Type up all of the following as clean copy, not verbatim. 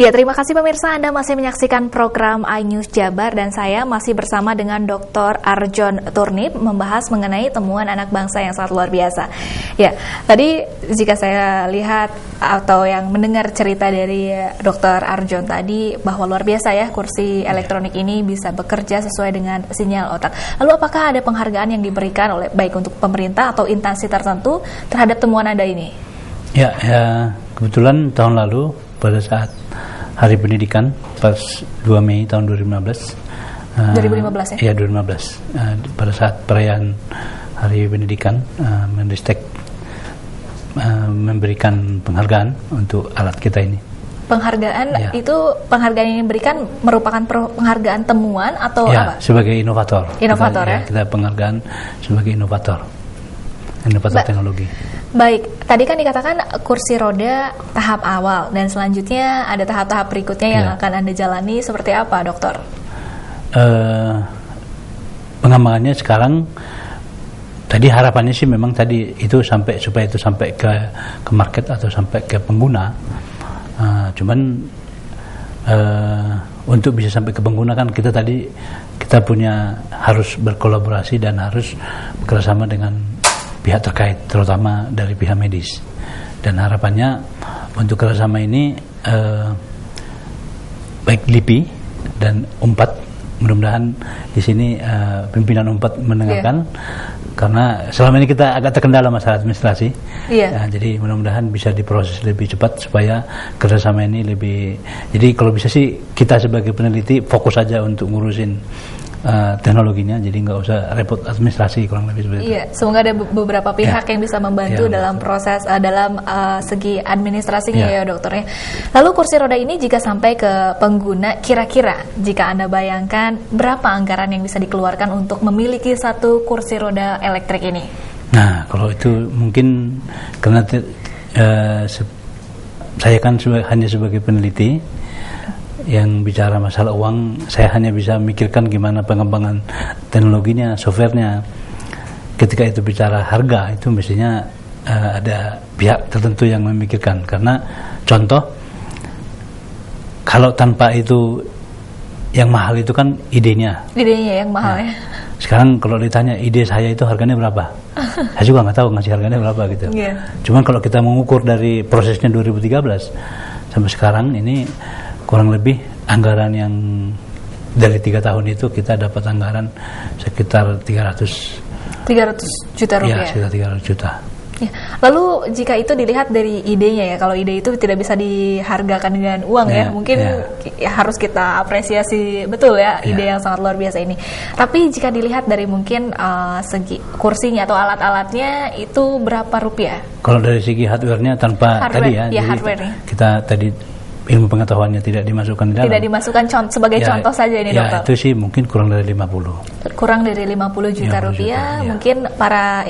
Ya, terima kasih pemirsa, Anda masih menyaksikan program iNews Jabar dan saya masih bersama dengan Dr. Arjon Turnip membahas mengenai temuan anak bangsa yang sangat luar biasa. Ya, tadi jika saya lihat atau yang mendengar cerita dari Dr. Arjon tadi bahwa luar biasa ya kursi elektronik ini bisa bekerja sesuai dengan sinyal otak. Lalu apakah ada penghargaan yang diberikan oleh baik untuk pemerintah atau instansi tertentu terhadap temuan Anda ini? Ya, kebetulan tahun lalu pada saat Hari Pendidikan pas 2 Mei tahun 2015. 2015 ya? Iya, 2015. Pada saat perayaan Hari Pendidikan, Mendristek memberikan penghargaan untuk alat kita ini. Penghargaan ya. Itu penghargaan yang diberikan merupakan penghargaan temuan atau ya, apa? Sebagai inovator. Inovator ya? Kita penghargaan sebagai inovator teknologi. Baik, tadi kan dikatakan kursi roda tahap awal dan selanjutnya ada tahap-tahap berikutnya yang akan Anda jalani, seperti apa, dokter? Pengembangannya sekarang tadi harapannya sih memang tadi itu supaya itu sampai ke market atau sampai ke pengguna. Cuman untuk bisa sampai ke pengguna kan kita harus berkolaborasi dan harus bekerjasama dengan pihak terkait, terutama dari pihak medis. Dan harapannya untuk kerjasama ini baik LIPI dan UNPAD, mudah-mudahan di sini pimpinan UNPAD mendengarkan, karena selama ini kita agak terkendala masalah administrasi. Jadi mudah-mudahan bisa diproses lebih cepat supaya kerjasama ini lebih. Jadi kalau bisa sih kita sebagai peneliti fokus saja untuk ngurusin teknologinya, jadi nggak usah repot administrasi, kurang lebih seperti itu. Iya, semoga ada beberapa pihak yang bisa membantu dalam proses dalam segi administrasinya ya dokternya. Lalu kursi roda ini jika sampai ke pengguna, kira-kira jika Anda bayangkan berapa anggaran yang bisa dikeluarkan untuk memiliki satu kursi roda elektrik ini? Nah, kalau itu mungkin karena saya kan hanya sebagai peneliti yang bicara masalah uang, saya hanya bisa memikirkan gimana pengembangan teknologinya, softwarenya. Ketika itu bicara harga, itu mestinya ada pihak tertentu yang memikirkan. Karena contoh, kalau tanpa itu yang mahal itu kan idenya yang mahal ya. Sekarang kalau ditanya ide saya itu harganya berapa, saya juga nggak tahu ngasih harganya berapa gitu. Cuman kalau kita mengukur dari prosesnya 2013 sampai sekarang ini, kurang lebih anggaran yang dari 3 tahun itu kita dapat anggaran sekitar 300 juta rupiah. Ya, sekitar 300 juta. Ya. Lalu jika itu dilihat dari idenya ya, kalau ide itu tidak bisa dihargakan dengan uang mungkin harus kita apresiasi betul ya ide yang sangat luar biasa ini. Tapi jika dilihat dari mungkin segi kursinya atau alat-alatnya itu berapa rupiah? Kalau dari segi hardware-nya tanpa hardware, hardware-nya. Kita tadi ilmu pengetahuannya tidak dimasukkan di dalam. Tidak dimasukkan sebagai contoh saja ini dokter. Itu sih mungkin kurang dari 50. Kurang dari 50 juta rupiah, mungkin para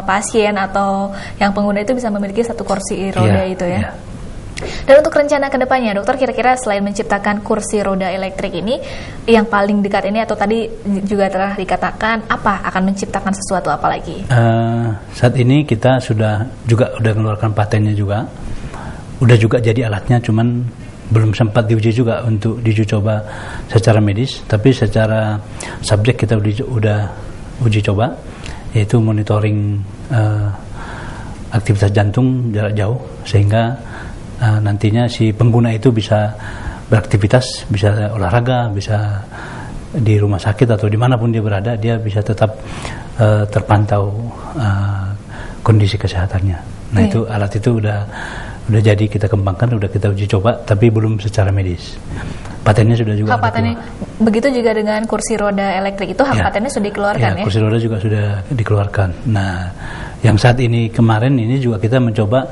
pasien atau yang pengguna itu bisa memiliki satu kursi roda itu ya. Dan untuk rencana kedepannya, dokter, kira-kira selain menciptakan kursi roda elektrik ini, yang paling dekat ini atau tadi juga telah dikatakan apa akan menciptakan sesuatu apa lagi? Saat ini kita udah mengeluarkan patennya juga. Udah juga jadi alatnya, cuman belum sempat diuji juga untuk diuji coba secara medis, tapi secara subjek kita udah uji coba, yaitu monitoring aktivitas jantung jarak jauh, sehingga nantinya si pengguna itu bisa beraktivitas, bisa olahraga, bisa di rumah sakit atau dimanapun dia berada, dia bisa tetap terpantau kondisi kesehatannya. Nah itu alat itu udah jadi kita kembangkan, udah kita uji coba, tapi belum secara medis. Patennya sudah juga. Patennya begitu juga dengan kursi roda elektrik itu patennya sudah dikeluarkan ya? Kursi roda juga sudah dikeluarkan. Nah, yang saat ini kemarin ini juga kita mencoba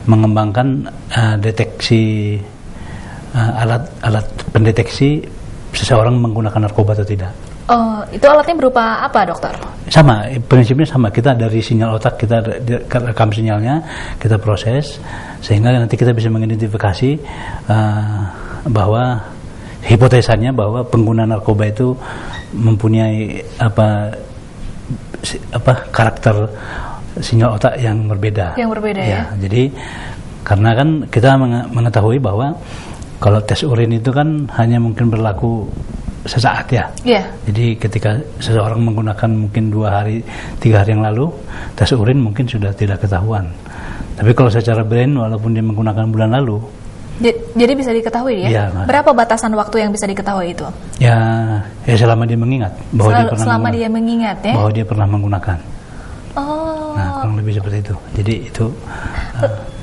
mengembangkan deteksi alat pendeteksi seseorang menggunakan narkoba atau tidak. Oh, itu alatnya berupa apa, dokter? Sama, prinsipnya sama. Kita dari sinyal otak, kita rekam sinyalnya, kita proses, sehingga nanti kita bisa mengidentifikasi bahwa hipotesanya bahwa pengguna narkoba itu mempunyai karakter sinyal otak yang berbeda. Yang berbeda ya. Jadi karena kan kita mengetahui bahwa Kalau tes urin itu kan hanya mungkin berlaku sesaat ya. Jadi ketika seseorang menggunakan mungkin 2 hari, 3 hari yang lalu, tes urin mungkin sudah tidak ketahuan. Tapi kalau secara brain, walaupun dia menggunakan bulan lalu, jadi bisa diketahui ya? Berapa batasan waktu yang bisa diketahui itu? Ya selama dia mengingat bahwa bahwa dia pernah menggunakan. Nah, kurang lebih seperti itu. Jadi itu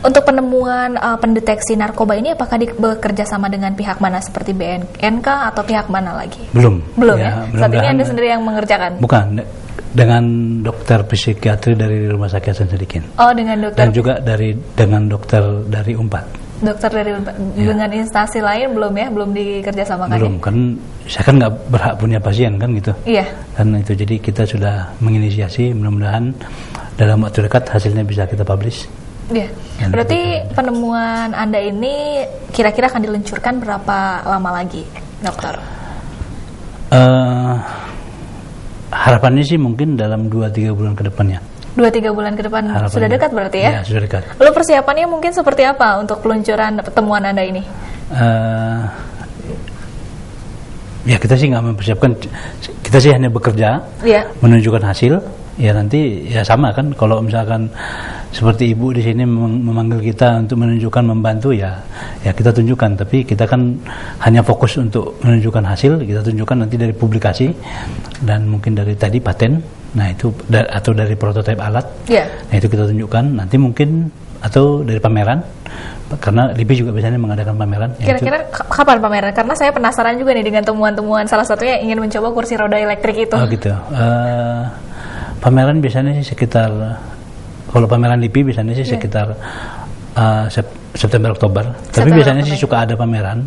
untuk penemuan pendeteksi narkoba ini apakah bekerja sama dengan pihak mana seperti BNK atau pihak mana lagi? Belum ya. Saat ini Anda sendiri yang mengerjakan? Bukan, dengan dokter psikiatri dari Rumah Sakit Hasan Sadikin. Dengan dokter. Dan juga dengan dokter dari UNPAD. Dokter dari dengan instansi lain belum ya, belum dikerjasamakan? Belum, kan saya kan nggak berhak punya pasien kan gitu. Kan itu, jadi kita sudah menginisiasi, mudah-mudahan dalam waktu dekat hasilnya bisa kita publish. Berarti penemuan Anda ini kira-kira akan diluncurkan berapa lama lagi, dokter? Harapannya sih mungkin dalam 2-3 bulan ke depannya. 2-3 bulan ke depan. Harapannya. Sudah dekat berarti ya? Sudah dekat. Lalu persiapannya mungkin seperti apa untuk peluncuran temuan Anda ini? Ya kita sih nggak mempersiapkan, kita sih hanya bekerja, menunjukkan hasil. Ya nanti ya sama kan, kalau misalkan seperti ibu di sini memanggil kita untuk menunjukkan, membantu, ya kita tunjukkan. Tapi kita kan hanya fokus untuk menunjukkan hasil, kita tunjukkan nanti dari publikasi dan mungkin dari tadi paten, nah itu atau dari prototipe alat, nah itu kita tunjukkan nanti mungkin, atau dari pameran, karena LIPI juga biasanya mengadakan pameran. Kira-kira kapan pameran? Karena saya penasaran juga nih dengan temuan-temuan, salah satunya ingin mencoba kursi roda elektrik itu. Gitu. Pameran biasanya sih sekitar, kalau pameran LIPI biasanya sih sekitar September Oktober. Tapi biasanya sih suka ada pameran,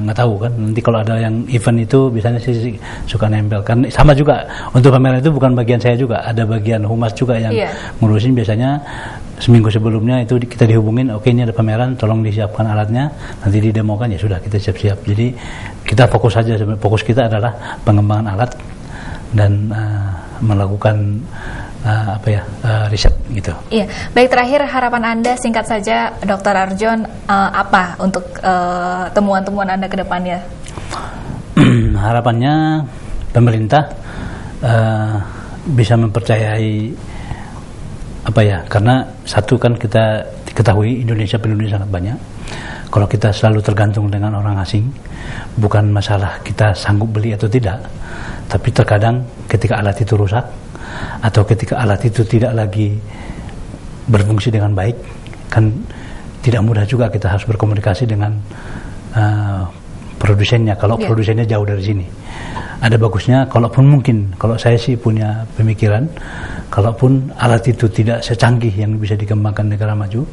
nggak tahu kan. Nanti kalau ada yang event itu biasanya sih suka nempel. Kan sama juga untuk pameran itu bukan bagian saya juga, ada bagian humas juga yang ngurusin. Biasanya seminggu sebelumnya itu kita dihubungin, oke ini ada pameran, tolong disiapkan alatnya, nanti didemokan, ya sudah kita siap-siap. Jadi kita fokus saja, fokus kita adalah pengembangan alat dan melakukan riset gitu. Baik, terakhir harapan Anda singkat saja, Dr. Arjon, apa untuk temuan-temuan Anda ke depannya? Harapannya pemerintah bisa mempercayai karena satu kan kita ketahui Indonesia penduduknya sangat banyak. Kalau kita selalu tergantung dengan orang asing, bukan masalah kita sanggup beli atau tidak, tapi terkadang ketika alat itu rusak atau ketika alat itu tidak lagi berfungsi dengan baik, kan tidak mudah juga kita harus berkomunikasi dengan produsennya. Kalau produsennya jauh dari sini, ada bagusnya kalaupun mungkin, kalau saya sih punya pemikiran, kalaupun alat itu tidak secanggih yang bisa dikembangkan negara maju,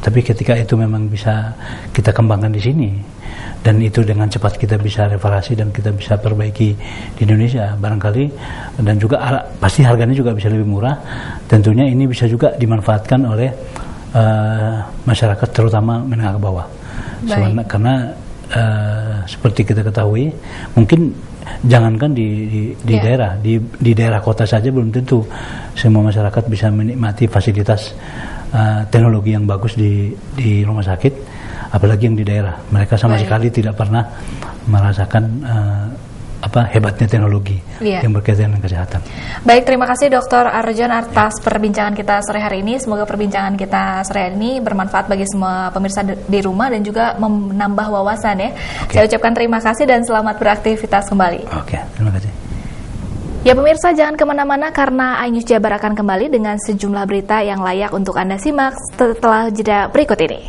tapi ketika itu memang bisa kita kembangkan di sini, dan itu dengan cepat kita bisa reparasi dan kita bisa perbaiki di Indonesia barangkali, dan juga pasti harganya juga bisa lebih murah. Tentunya ini bisa juga dimanfaatkan oleh masyarakat, terutama menengah ke bawah. Karena seperti kita ketahui, mungkin jangankan di daerah, di daerah kota saja belum tentu semua masyarakat bisa menikmati fasilitas teknologi yang bagus di rumah sakit, apalagi yang di daerah. Mereka sama sekali tidak pernah merasakan hebatnya teknologi yang berkaitan dengan kesehatan. Baik, terima kasih Dr. Arjon atas perbincangan kita sore hari ini. Semoga perbincangan kita sore hari ini bermanfaat bagi semua pemirsa di rumah dan juga menambah wawasan ya. Saya ucapkan terima kasih dan selamat beraktivitas kembali. Terima kasih. Ya pemirsa, jangan kemana-mana karena iNews Jabar akan kembali dengan sejumlah berita yang layak untuk Anda simak setelah jeda berikut ini.